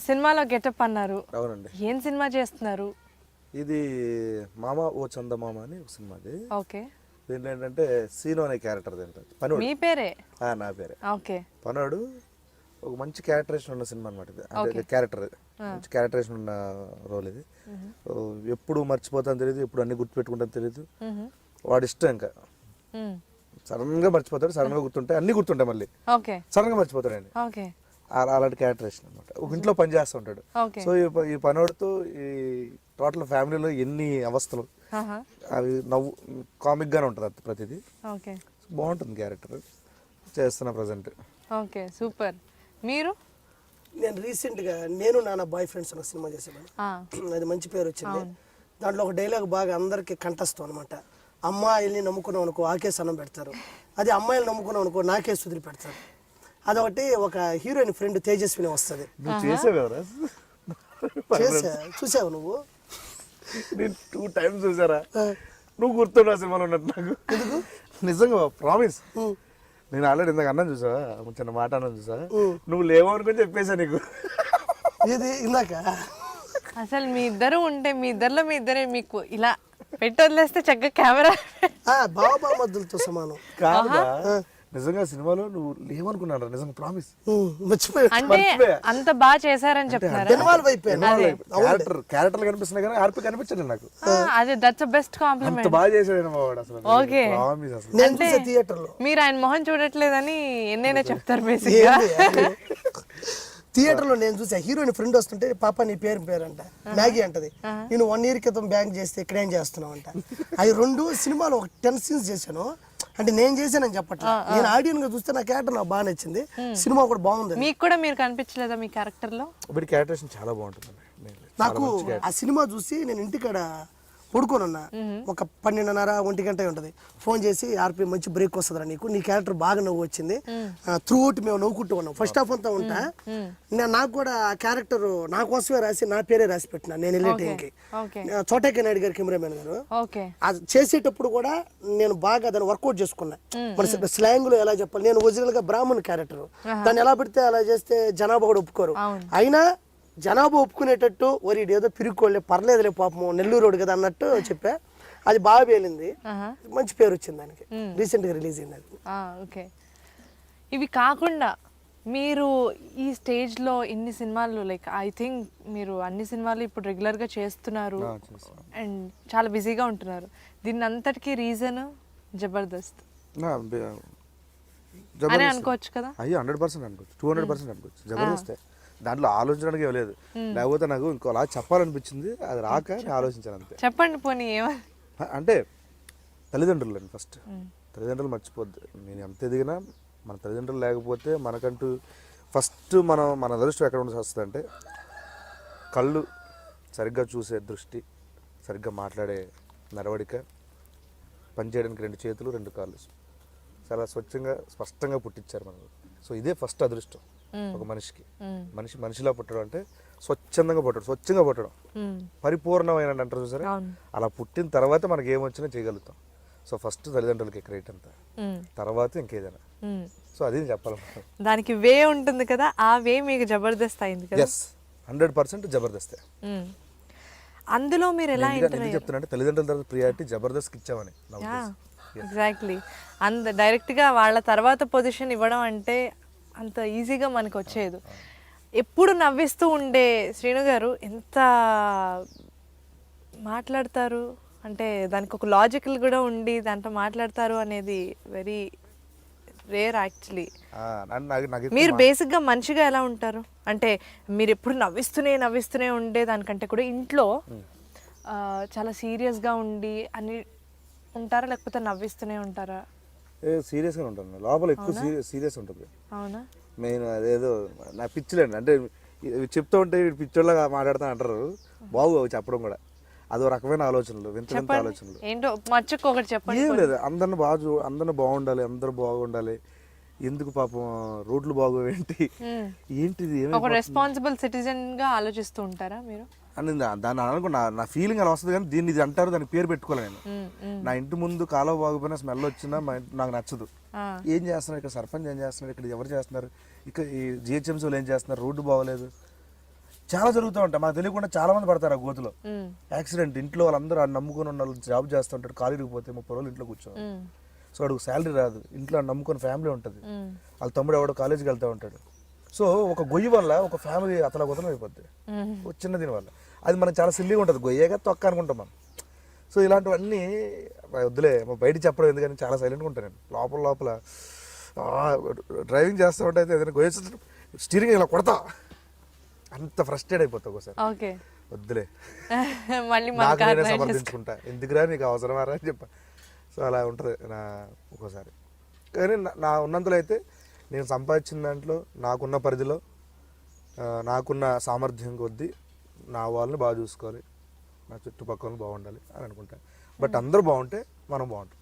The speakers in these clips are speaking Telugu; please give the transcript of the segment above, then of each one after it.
సినిమాలో గెటప్ అన్నారు. అవునండి. ఏం సినిమా చేస్తున్నారు? ఇది మామ ఓ చందమామ అని ఒక సినిమా. అది ఓకే. దీంట్లో ఏంటంటే సీను అనే క్యారెక్టర్ పనోడు. మీ పేరే? నా పేరే. ఓకే. పనోడు ఒక మంచి క్యారెక్టరేషన్ ఉన్న సినిమా అనమాట ఇది. అంటే క్యారెక్టర్ మంచి క్యారెక్టరేషన్ ఉన్న రోల్ ఇది. ఎప్పుడు మర్చిపోతాను తెలియదు, ఎప్పుడు అన్ని గుర్తుపెట్టుకుంటాను తెలియదు. వాడు ఇష్టం ఇంకా సడన్ గా మర్చిపోతాడు, సడన్ గా గుర్తుంటాయి, అన్ని గుర్తుంటాయి, మళ్ళీ సడన్ గా మర్చిపోతాడు అండి. అలాంటి క్యారెక్టరేషన్ అనమాట. ఒక ఇంట్లో పని చేస్తూ ఉంటాడు. సో ఈ పనోడితో ఈ టోటల్ ఫ్యామిలీలో ఎన్ని అవస్థలు అవి నవ్వు కామిక్ గానే ఉంటుంది అది ప్రతిదీ. బాగుంటుంది క్యారెక్టర్. చేస్తున్నా ప్రజెంట్. Okay, super. మీరు? నేను రీసెంట్గా నేను నాన్న బాయ్ ఫ్రెండ్స్ అనే సినిమా చేసాను. అది మంచి పేరు వచ్చింది. దాంట్లో ఒక డైలాగ్ బాగా అందరికి కంఠస్థం అనమాట. అమ్మాయిల్ని నమ్ముకున్నాం అనుకో ఆకేసి అన్నం పెడతారు, అది అమ్మాయిలు నమ్ముకున్నాం అనుకో నాకే సుదిరి పెడతారు. అదొకటి ఒక హీరోయిన్ ఫ్రెండ్ తేజస్విని వస్తుంది. చూసావు నువ్వు? నేను 2 times చూసారా? నువ్వు గుర్తున్నా సినిమాలో ఉన్నట్టు నాకు. ఎందుకు? నిజంగా ప్రామిస్. నేను ఆల్రెడీ ఇందాక అన్నం చూసావా, చిన్న మాట అన్నం చూసా, నువ్వు లేవు అనుకుని చెప్పేసా నీకు. ఇది ఇందాక అసలు మీ ఇద్దరు ఉంటే మీ ఇద్దరిలో మీ ఇద్దరే మీకు ఇలా పెట్టి వదిలేస్తే చక్కగా కెమెరా బాబా మద్దులతో సమానం కాదా? నిజంగా సినిమాలో నువ్వు లేవనుకున్నాడు. నిజంగా ప్రామిస్. అంటే అంత బాగా చేశారని చెప్తున్నారు. క్యారెక్టర్ కనిపిస్తున్నాయి కానీ ఆర్పి కనిపించలేదు నాకు. అదే దట్స్ బెస్ట్ కాంప్లిమెంట్. బాగా చేశాడు అసలు. ఓకే. అంటే థియేటర్లో మీరు ఆయన మొహం చూడట్లేదని ఎన్నైనా చెప్తారు బేసిక్ గా. థియేటర్లో నేను చూసా, హీరోయిన్ ఫ్రెండ్ వస్తుంటే పాప నీ పేరు అంట, మ్యాగీ అంటది. నేను 1 year క్రితం బ్యాంక్ చేస్తే ఇక్కడ ఏం చేస్తున్నావు అంట. అవి 2 సినిమాలు ఒక 10 scenes చేశాను. అంటే నేను చేశానని చెప్పట్లా, నేను ఆడియన్ గా చూస్తే నా క్యారెక్టర్ నాకు బాగా నచ్చింది. సినిమా కూడా బాగుంది. మీకు కూడా మీరు కనిపించలేదా మీ క్యారెక్టర్ లో? క్యారెక్టరేషన్ చాలా బాగుంటుంది నాకు. ఆ సినిమా చూసి నేను ఇంటికాడ పడుకోనున్నా, ఒక 12:30 1 గంట ఉంటుంది. ఫోన్ చేసి ఆర్పి మంచి బ్రేక్ వస్తుందిరా నీకు, నీ క్యారెక్టర్ బాగా నవ్వు వచ్చింది, త్రూ అవుట్ మేము నవ్వుకుంటూ ఉన్నాం. ఫస్ట్ హాఫ్ అంతా ఉంటా. నాకు కూడా ఆ క్యారెక్టర్ నా కోసమే రాసి నా పేరే రాసి పెట్టినా. నేను వెళ్ళే టైంకి చోటకే నాయుడు గారు కెమెరామెన్ గారు అది చేసేటప్పుడు కూడా నేను బాగా దాన్ని వర్కౌట్ చేసుకున్నా. మన స్లాంగ్ లో ఎలా చెప్పాలి, నేను ఒరిజినల్ గా బ్రాహ్మణ్ క్యారెక్టర్, దాన్ని ఎలా పెడితే అలా చేస్తే జనాభా కూడా ఒప్పుకోరు. అయినా జనాభా ఒప్పుకునేటట్టు వరి ఏదో పిరుక్కోలే పర్లేదులే పాపం నెల్లూరు కదా అన్నట్టు చెప్పా. అది బాగా పేలింది, మంచి పేరు వచ్చింది దానికి. రీసెంట్ గా రిలీజ్ అయింది అది. ఓకే. ఇవి కాకుండా మీరు ఈ స్టేజ్ లో ఇన్ని సినిమాలు, లైక్ ఐ థింక్ మీరు అన్ని సినిమాలు ఇప్పుడు రెగ్యులర్ గా చేస్తున్నారు అండ్ చాలా బిజీగా ఉంటున్నారు. దీని అంతటికి రీజన్ జబర్దస్త్ అని అనుకోవచ్చు కదా? అయ్యో 100% అనుకోవచ్చు, 200% అనుకోవచ్చు. జబర్దస్త్ దాంట్లో ఆలోచించడానికి లేదు. లేకపోతే నాకు ఇంకోలా చెప్పాలనిపించింది, అది రాక ఆలోచించాను అంతే. చెప్పండి పోనీ. అంటే తల్లిదండ్రులు అండి. ఫస్ట్ తల్లిదండ్రులు మర్చిపోద్దు. నేను ఎంత ఎదిగినా మన తల్లిదండ్రులు లేకపోతే మనకంటూ ఫస్ట్ మన అదృష్టం ఎక్కడ ఉండాల్సి వస్తుంది అంటే కళ్ళు సరిగ్గా చూసే దృష్టి, సరిగ్గా మాట్లాడే నడవడిక, పనిచేయడానికి 2 చేతులు 2 కాళ్ళు చాలా స్వచ్ఛంగా స్పష్టంగా పుట్టించారు మనకు. సో ఇదే ఫస్ట్ అదృష్టం ఒక మనిషికి. మనిషిలా పుట్టడం అంటే స్వచ్ఛందంగా పుట్టడం, పరిపూర్ణమైన అంటారు చూసారా, అలా పుట్టిన తర్వాత మనకి ఏమొచ్చినా చేయగలుగుతాం. సో ఫస్ట్ తల్లిదండ్రులకి క్రెడిట్ అంతా, తర్వాత ఇంకేదైనా. సో అది చెప్పాలి. దానికి వే ఉంటుంది కదా, ఆ వే మీకు జబర్దస్త్ అయింది కదా. 100% జబర్దస్తే. అందులో మీరు ఎలా చెప్తున్నా అంటే తల్లిదండ్రుల తర్వాత ప్రియారిటీ జబర్దస్త్ ఇచ్చామని. ఎగ్జాక్ట్లీ. డైరెక్ట్ గా వాళ్ళ తర్వాత పొజిషన్ ఇవ్వడం అంటే అంత ఈజీగా మనకు వచ్చేది. ఎప్పుడు నవ్విస్తూ ఉండే శ్రీను గారు ఎంత మాట్లాడతారు అంటే దానికి ఒక లాజికల్ కూడా ఉండి దాంట్లో మాట్లాడతారు అనేది వెరీ రేర్ యాక్చువల్లీ. మీరు బేసిక్గా మంచిగా ఎలా ఉంటారు అంటే మీరు ఎప్పుడు నవ్విస్తూనే ఉండే దానికంటే కూడా ఇంట్లో చాలా సీరియస్గా ఉండి అని ఉంటారా, లేకపోతే నవ్విస్తూనే ఉంటారా? సీరియస్గా ఉంటాను, లోపల ఎక్కువ సీరియస్ ఉంటుంది. అవునా? నేను అదేదో నా పిచ్చిలేండి, అంటే చెప్తూ ఉంటే పిచ్చోళ్ళగా మాట్లాడుతా అంటారు. బాగు చెప్పడం కూడా అదో రకమైన ఆలోచనలు, వింత ఆలోచనలు. ఏంటో మర్చిపోకటి చెప్పండి. ఏం లేదు, అందరిని బాగుండాలి, అందరూ బాగుండాలి, ఎందుకు పాపం రోడ్లు బాగోవేంటి, ఏంటిది ఒక రెస్పాన్సిబుల్ సిటిజన్ గా ఆలోచిస్తూ ఉంటారా మీరు? అని దాన్ని అనుకున్నా, నా ఫీలింగ్ అలా వస్తుంది. కానీ దీన్ని ఇది అంటారు, దానికి పేరు పెట్టుకోలే నేను. నా ఇంటి ముందు కాలువ బాగుపోయినా స్మెల్ వచ్చినా నాకు నచ్చదు. ఏం చేస్తున్నారు ఇక్కడ, సర్పంచ్ ఏం చేస్తున్నారు ఇక్కడ, ఎవరు చేస్తున్నారు ఇక్కడ, ఈ జిహెచ్ఎంసీలు ఏం చేస్తున్నారు, రోడ్డు బాగోలేదు, చాలా జరుగుతూ ఉంటాయి, మనకు తెలియకుండా చాలా మంది పడతారు ఆ గోతులో. యాక్సిడెంట్, ఇంట్లో వాళ్ళందరూ ఆ నమ్ముకొని ఉన్న వాళ్ళు జాబ్ చేస్తుంటారు, కాలు ఇరిగిపోతే 30 రోజులు ఇంట్లో కూర్చోవాలి. సో అడుగు శాలరీ రాదు, ఇంట్లో నమ్ముకొని ఫ్యామిలీ ఉంటుంది, వాళ్ళ తమ్ముడు ఎవడో కాలేజీకి వెళ్తూ ఉంటాడు. సో ఒక గొయ్యి వల్ల ఒక ఫ్యామిలీ అతలగొతలం అయిపోద్ది ఒక చిన్న దీని వల్ల. అది మనకు చాలా సిల్లీగా ఉంటుంది, గొయ్యేగా తొక్క అనుకుంటాం మనం. సో ఇలాంటివన్నీ వద్దులే బయట చెప్పడం ఎందుకని చాలా సైలెంట్గా ఉంటాను నేను. లోపల డ్రైవింగ్ చేస్తూ ఉంటే ఏదైనా గొయ్య స్టీరింగ్ ఇలా కొడతా, అంత ఫ్రస్ట్రేట్ అయిపోతా ఒకసారి. ఓకే వద్దులే మళ్ళీ నాకు నేనే సమర్థించుకుంటా, ఎందుకురా నీకు అవసరమా రా అని చెప్పా. సో అలా ఉంటుంది నా ఒక్కోసారి. కానీ నా ఉన్నంతలో అయితే నేను సంపాదించిన దాంట్లో నాకున్న పరిధిలో నాకున్న సామర్థ్యం కొద్దీ నా వాళ్ళని బాగా చూసుకోవాలి, నా చుట్టుపక్కల బాగుండాలి అని అనుకుంటాను. బట్ అందరూ బాగుంటే మనం బాగుంటాం.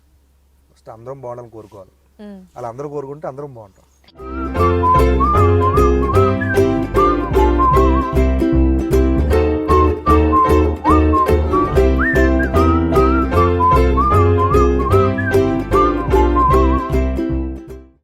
ఫస్ట్ అందరం బాగుండాలని కోరుకోవాలి, అలా అందరూ కోరుకుంటే అందరం బాగుంటాం.